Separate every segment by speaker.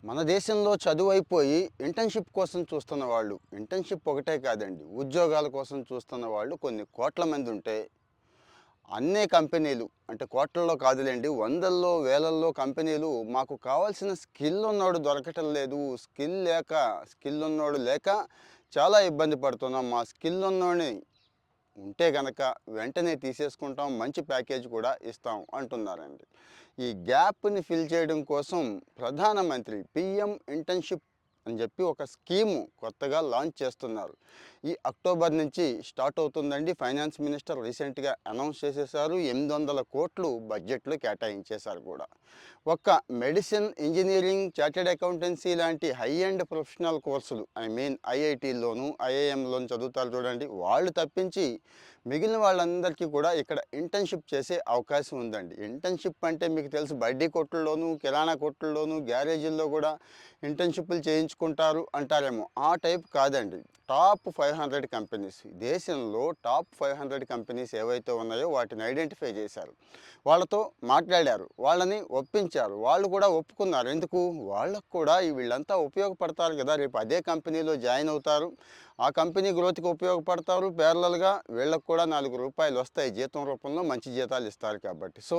Speaker 1: మన దేశంలో చదువైపోయి ఇంటర్న్‌షిప్ కోసం చూస్తున్న వాళ్ళు, ఇంటర్న్‌షిప్ ఒకటే కాదండి, ఉద్యోగాల కోసం చూస్తున్న వాళ్ళు కొన్ని కోట్ల మంది ఉంటే, అన్నే కంపెనీలు అంటే కోట్లల్లో కాదులెండి, వందల్లో, వేలల్లో కంపెనీలు మాకు కావాల్సిన స్కిల్ ఉన్నోడు దొరకటం లేదు. స్కిల్ ఉన్నోడు లేక చాలా ఇబ్బంది పడుతున్నాం. మా స్కిల్ ఉన్నోడిని ఉంటే గనక వెంటనే తీసేసుకుంటాం. మంచి ప్యాకేజ్ కూడా ఇస్తాం అంటున్నారండి. ఈ గ్యాప్‌ని ఫిల్ చేయడం కోసం ప్రధానమంత్రి పీఎం ఇంటర్న్‌షిప్ అని చెప్పి ఒక స్కీము కొత్తగా లాంచ్ చేస్తున్నారు. ఈ అక్టోబర్ నుంచి స్టార్ట్ అవుతుందండి. ఫైనాన్స్ మినిస్టర్ రీసెంట్‌గా అనౌన్స్ చేసేశారు. 800 కోట్లు బడ్జెట్‌లో కేటాయించేశారు కూడా. ఒక్క మెడిసిన్, ఇంజినీరింగ్, చార్టర్డ్ అకౌంటెన్సీ లాంటి హై ఎండ్ ప్రొఫెషనల్ కోర్సులు ఐఐటీల్లోను, ఐఐఎంలోను చదువుతారు చూడండి, వాళ్ళు తప్పించి మిగిలిన వాళ్ళందరికీ కూడా ఇక్కడ ఇంటర్న్‌షిప్ చేసే అవకాశం ఉందండి. ఇంటర్న్‌షిప్ అంటే మీకు తెలుసు, బడ్డీ కొట్టుల్లోను, కిరాణా కొట్టుల్లోను, గ్యారేజీల్లో కూడా ఇంటర్న్‌షిప్‌లు చేయించుకుంటారు అంటారేమో. ఆ టైప్ కాదండి. టాప్ 500 కంపెనీస్, దేశంలో టాప్ 500 కంపెనీస్ ఏవైతే ఉన్నాయో వాటిని ఐడెంటిఫై చేశారు. వాళ్ళతో మాట్లాడారు. వాళ్ళని ఒప్పించారు. వాళ్ళు కూడా ఒప్పుకున్నారు. ఎందుకు? వాళ్ళకు కూడా వీళ్ళంతా ఉపయోగపడతారు కదా! రేపు అదే కంపెనీలో జాయిన్ అవుతారు. ఆ కంపెనీ గ్రోత్‌కి ఉపయోగపడతారు. ప్యారలల్‌గా వీళ్ళకి కూడా రూ. 4 వస్తాయి జీతం రూపంలో, మంచి జీతాలు ఇస్తారు కాబట్టి. సో,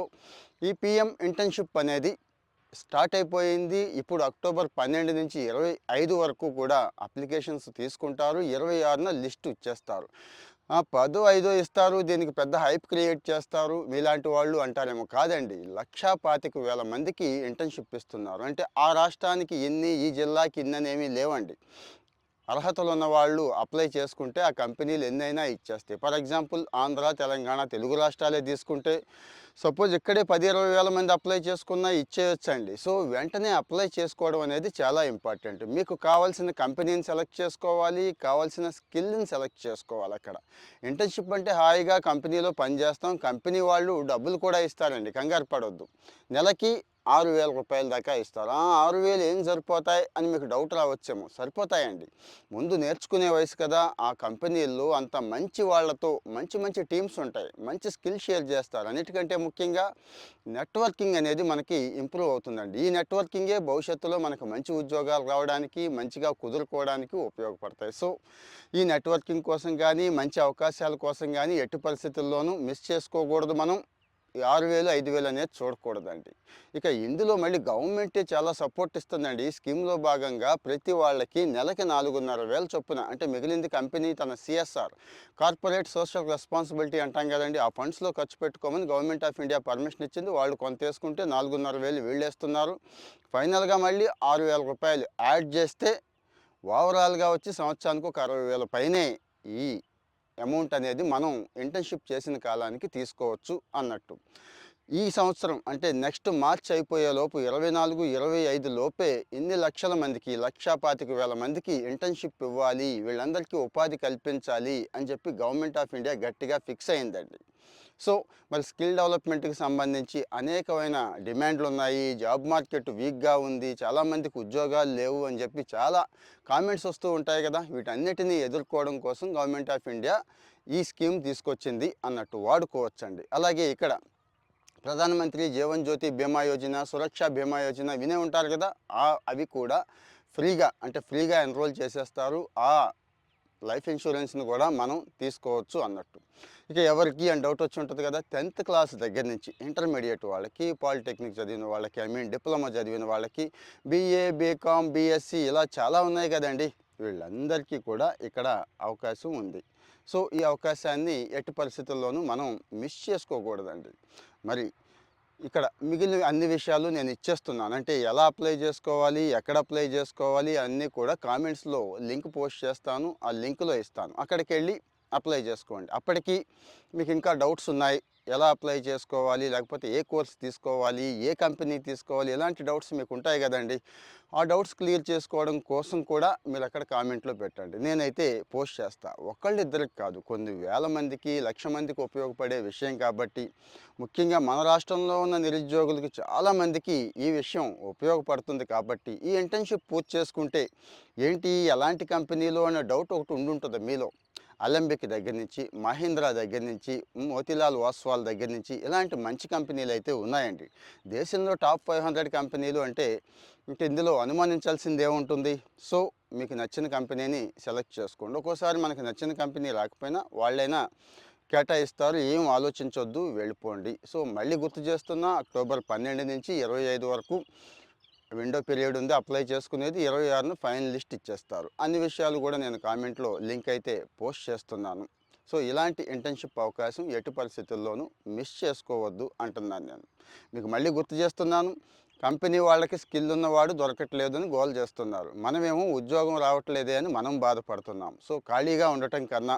Speaker 1: ఈ పీఎం ఇంటర్న్‌షిప్ అనేది స్టార్ట్ అయిపోయింది. ఇప్పుడు అక్టోబర్ 12 నుంచి 25 వరకు కూడా అప్లికేషన్స్ తీసుకుంటారు. 26న లిస్ట్ ఇచ్చేస్తారు. 10, 5 ఇస్తారు. దీనికి పెద్ద హైప్ క్రియేట్ చేస్తారు మీలాంటి వాళ్ళు అంటారేమో. కాదండి. 1,25,000 మందికి ఇంటర్న్‌షిప్ ఇస్తున్నారు. అంటే ఆ రాష్ట్రానికి ఇన్ని, ఈ జిల్లాకి ఇన్ననేమి లేవండి. అర్హతలు ఉన్నవాళ్ళు అప్లై చేసుకుంటే ఆ కంపెనీలు ఎన్నైనా ఇచ్చేస్తాయి. ఫర్ ఎగ్జాంపుల్ ఆంధ్ర, తెలంగాణ, తెలుగు రాష్ట్రాలే తీసుకుంటే సపోజ్ ఇక్కడే 10, 20,000 మంది అప్లై చేసుకున్నా ఇచ్చేయొచ్చండి. సో, వెంటనే అప్లై చేసుకోవడం అనేది చాలా ఇంపార్టెంట్. మీకు కావాల్సిన కంపెనీని సెలెక్ట్ చేసుకోవాలి. కావాల్సిన స్కిల్‌ని సెలెక్ట్ చేసుకోవాలి అక్కడ. ఇంటర్న్‌షిప్ అంటే హాయిగా కంపెనీలో పనిచేస్తాం. కంపెనీ వాళ్ళు డబ్బులు కూడా ఇస్తారండి. కంగారు పడొద్దు. నెలకి రూ. 6,000 దాకా ఇస్తారు. 6,000 ఏం సరిపోతాయి అని మీకు డౌట్ రావచ్చేమో. సరిపోతాయండి. ముందు నేర్చుకునే వయసు కదా! ఆ కంపెనీల్లో అంత మంచి వాళ్ళతో మంచి మంచి టీమ్స్ ఉంటాయి. మంచి స్కిల్ షేర్ చేస్తారు. అన్నిటికంటే ముఖ్యంగా నెట్వర్కింగ్ అనేది మనకి ఇంప్రూవ్ అవుతుందండి. ఈ నెట్వర్కింగే భవిష్యత్తులో మనకు మంచి ఉద్యోగాలు రావడానికి, మంచిగా కుదురుకోవడానికి ఉపయోగపడతాయి. సో, ఈ నెట్వర్కింగ్ కోసం గానీ, మంచి అవకాశాల కోసం గానీ ఎట్టి పరిస్థితుల్లోనూ మిస్ చేసుకోకూడదు మనం. ఈ 6,000, 5,000 అనేది చూడకూడదండి. ఇక ఇందులో మళ్ళీ గవర్నమెంటే చాలా సపోర్ట్ ఇస్తుందండి. ఈ స్కీమ్‌లో భాగంగా ప్రతి వాళ్ళకి నెలకి 4,500 చొప్పున, అంటే మిగిలింది కంపెనీ తన సీఎస్ఆర్, కార్పొరేట్ సోషల్ రెస్పాన్సిబిలిటీ అంటాం కదండీ! ఆ ఫండ్స్‌లో ఖర్చు పెట్టుకోమని గవర్నమెంట్ ఆఫ్ ఇండియా పర్మిషన్ ఇచ్చింది. వాళ్ళు కొంత ఏసుకుంటే 4,500 వీళ్ళేస్తున్నారు. ఫైనల్‌గా మళ్ళీ రూ. 6,000 యాడ్ చేస్తే ఓవరాల్‌గా వచ్చి సంవత్సరానికి ఒక 60,000 పైనే ఈ అమౌంట్ అనేది మనం ఇంటర్న్‌షిప్ చేసిన కాలానికి తీసుకోవచ్చు అన్నట్టు. ఈ సంవత్సరం అంటే నెక్స్ట్ మార్చ్ అయిపోయేలోపు 24, 25 లోపే ఇన్ని లక్షల మందికి, 1,25,000 మందికి ఇంటర్న్‌షిప్ ఇవ్వాలి. వీళ్ళందరికీ ఉపాధి కల్పించాలి అని చెప్పి గవర్నమెంట్ ఆఫ్ ఇండియా గట్టిగా ఫిక్స్ అయిందండి. సో, మరి స్కిల్ డెవలప్‌మెంట్‌కి సంబంధించి అనేకమైన డిమాండ్లున్నాయి. జాబ్ మార్కెట్ వీక్‌గా ఉంది. చాలామందికి ఉద్యోగాలు లేవు అని చెప్పి చాలా కామెంట్స్ వస్తూ ఉంటాయి కదా! వీటన్నిటిని ఎదుర్కోవడం కోసం గవర్నమెంట్ ఆఫ్ ఇండియా ఈ స్కీమ్ తీసుకొచ్చింది అన్నట్టు వాడుకోవచ్చండి. అలాగే ఇక్కడ ప్రధానమంత్రి జీవన్ జ్యోతి బీమా యోజన, సురక్ష బీమా యోజన వినే ఉంటారు కదా! అవి కూడా ఫ్రీగా, అంటే ఫ్రీగా ఎన్రోల్ చేసేస్తారు. ఆ లైఫ్ ఇన్సూరెన్స్‌ని కూడా మనం తీసుకోవచ్చు అన్నట్టు. ఇక ఎవరికి అని డౌట్ వచ్చి ఉంటుంది కదా! 10థ్ క్లాస్ దగ్గర నుంచి ఇంటర్మీడియేట్ వాళ్ళకి, పాలిటెక్నిక్ చదివిన వాళ్ళకి, డిప్లొమా చదివిన వాళ్ళకి, బీఏ, బీకామ్, బీఎస్సీ ఇలా చాలా ఉన్నాయి కదండీ! వీళ్ళందరికీ కూడా ఇక్కడ అవకాశం ఉంది. సో, ఈ అవకాశాన్ని ఎట్టి పరిస్థితుల్లోనూ మనం మిస్ చేసుకోకూడదండి. మరి ఇక్కడ మిగిలిన అన్ని విషయాలు నేను ఇచ్చేస్తున్నాను. అంటే ఎలా అప్లై చేసుకోవాలి, ఎక్కడ అప్లై చేసుకోవాలి అన్నీ కూడా కామెంట్స్‌లో లింక్ పోస్ట్ చేస్తాను. ఆ లింక్‌లో ఇస్తాను. అక్కడికెళ్ళి అప్లై చేసుకోండి. అప్పటికి మీకు ఇంకా డౌట్స్ ఉన్నాయి. ఎలా అప్లై చేసుకోవాలి? లేకపోతే ఏ కోర్స్ తీసుకోవాలి? ఏ కంపెనీ తీసుకోవాలి? ఇలాంటి డౌట్స్ మీకు ఉంటాయి కదండీ! ఆ డౌట్స్ క్లియర్ చేసుకోవడం కోసం కూడా మీరక్కడ కామెంట్‌లో పెట్టండి. నేనైతే పోస్ట్ చేస్తా. ఒకళ్ళిద్దరికి కాదు, కొన్ని వేల మందికి, లక్ష మందికి ఉపయోగపడే విషయం కాబట్టి, ముఖ్యంగా మన రాష్ట్రంలో ఉన్న నిరుద్యోగులకి చాలామందికి ఈ విషయం ఉపయోగపడుతుంది కాబట్టి, ఈ ఇంటర్న్‌షిప్ పూర్తి చేసుకుంటే ఏంటి, ఎలాంటి కంపెనీలో అనే డౌట్ ఒకటి ఉండుంటది మీలో. అలెంబిక్ దగ్గర నుంచి, మహీంద్రా దగ్గర నుంచి, మోతీలాల్ ఓస్వాల్ దగ్గర నుంచి ఇలాంటి మంచి కంపెనీలు అయితే ఉన్నాయండి. దేశంలో టాప్ 500 కంపెనీలు అంటే ఇంక ఇందులో అనుమానించాల్సింది ఏముంటుంది? సో, మీకు నచ్చిన కంపెనీని సెలెక్ట్ చేసుకోండి. ఒక్కోసారి మనకు నచ్చిన కంపెనీ రాకపోయినా వాళ్ళైనా కేటాయిస్తారు. ఏం ఆలోచించొద్దు, వెళ్ళిపోండి. సో, మళ్ళీ గుర్తు చేస్తున్నా, అక్టోబర్ 12 నుంచి 25 వరకు విండో పీరియడ్ ఉంది. అప్లై చేసుకునేది 26న ఫైనల్ లిస్ట్ ఇచ్చేస్తారు. అన్ని విషయాలు కూడా నేను కామెంట్లో లింక్ అయితే పోస్ట్ చేస్తున్నాను. సో, ఇలాంటి ఇంటర్న్‌షిప్ అవకాశం ఎట్టి పరిస్థితుల్లోనూ మిస్ చేసుకోవద్దు అంటున్నాను నేను. మీకు మళ్ళీ గుర్తు చేస్తున్నాను. కంపెనీ వాళ్ళకి స్కిల్ ఉన్నవాడు దొరకట్లేదని గోల చేస్తున్నారు. మనమేమో ఉద్యోగం రావట్లేదే అని మనం బాధపడుతున్నాం. సో, ఖాళీగా ఉండటం కన్నా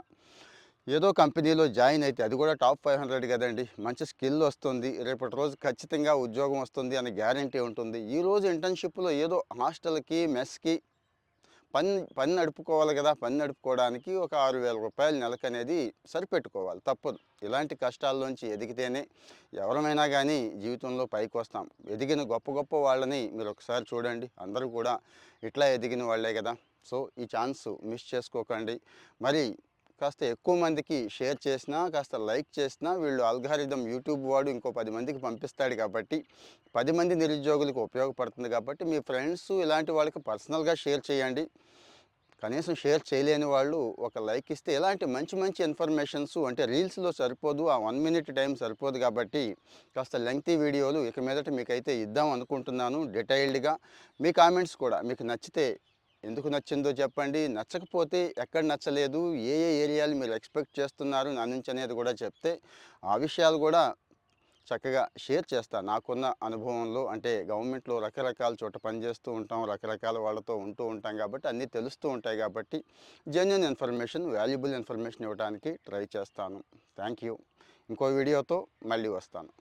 Speaker 1: ఏదో కంపెనీలో జాయిన్ అయితే, అది కూడా టాప్ 500 కదండీ! మంచి స్కిల్ వస్తుంది. రేపటి రోజు ఖచ్చితంగా ఉద్యోగం వస్తుంది అనే గ్యారంటీ ఉంటుంది. ఈరోజు ఇంటర్న్‌షిప్‌లో ఏదో హాస్టల్‌కి, మెస్‌కి పని పని నడుపుకోవాలి కదా! పని నడుపుకోవడానికి ఒక రూ. 6,000 నెలకనేది సరిపెట్టుకోవాలి. తప్పదు. ఇలాంటి కష్టాల్లోంచి ఎదిగితేనే ఎవరమైనా గానీ జీవితంలో పైకొస్తాం. ఎదిగిన గొప్ప గొప్ప వాళ్ళని మీరొకసారి చూడండి. అందరూ కూడా ఇట్లా ఎదిగిన వాళ్ళే కదా! సో, ఈ ఛాన్స్ మిస్ చేసుకోకండి. మరి కాస్త ఎక్కువ మందికి షేర్ చేసినా, కాస్త లైక్ చేసినా వీళ్ళు ఆల్గారిథం యూట్యూబ్ వాడు ఇంకో 10 మందికి పంపిస్తాడు కాబట్టి, 10 మంది నిరుద్యోగులకు ఉపయోగపడుతుంది కాబట్టి, మీ ఫ్రెండ్స్ ఇలాంటి వాళ్ళకి పర్సనల్‌గా షేర్ చేయండి. కనీసం షేర్ చేయలేని వాళ్ళు ఒక లైక్ ఇస్తే ఇలాంటి మంచి మంచి ఇన్ఫర్మేషన్స్ అంటే రీల్స్‌లో సరిపోదు. ఆ 1 మినిట్ టైం సరిపోదు కాబట్టి, కాస్త లెంగ్తీ వీడియోలు ఇక మీదట మీకైతే ఇద్దాం అనుకుంటున్నాను డీటెయిల్డ్‌గా. మీ కామెంట్స్ కూడా మీకు నచ్చితే ఎందుకు నచ్చిందో చెప్పండి. నచ్చకపోతే ఎక్కడ నచ్చలేదు, ఏ ఏ ఏరియాలు మీరు ఎక్స్‌పెక్ట్ చేస్తున్నారు నా నుంచి అనేది కూడా చెప్తే, ఆ విషయాలు కూడా చక్కగా షేర్ చేస్తా. నాకున్న అనుభవంలో అంటే గవర్నమెంట్‌లో రకరకాల చోట పనిచేస్తూ ఉంటాం. రకరకాల వాళ్ళతో ఉంటూ ఉంటాం కాబట్టి అన్నీ తెలుస్తూ ఉంటాయి కాబట్టి జెన్యూన్ ఇన్ఫర్మేషన్, వాల్యుబుల్ ఇన్ఫర్మేషన్ ఇవ్వడానికి ట్రై చేస్తాను. Thank you. ఇంకో వీడియోతో మళ్ళీ వస్తాను.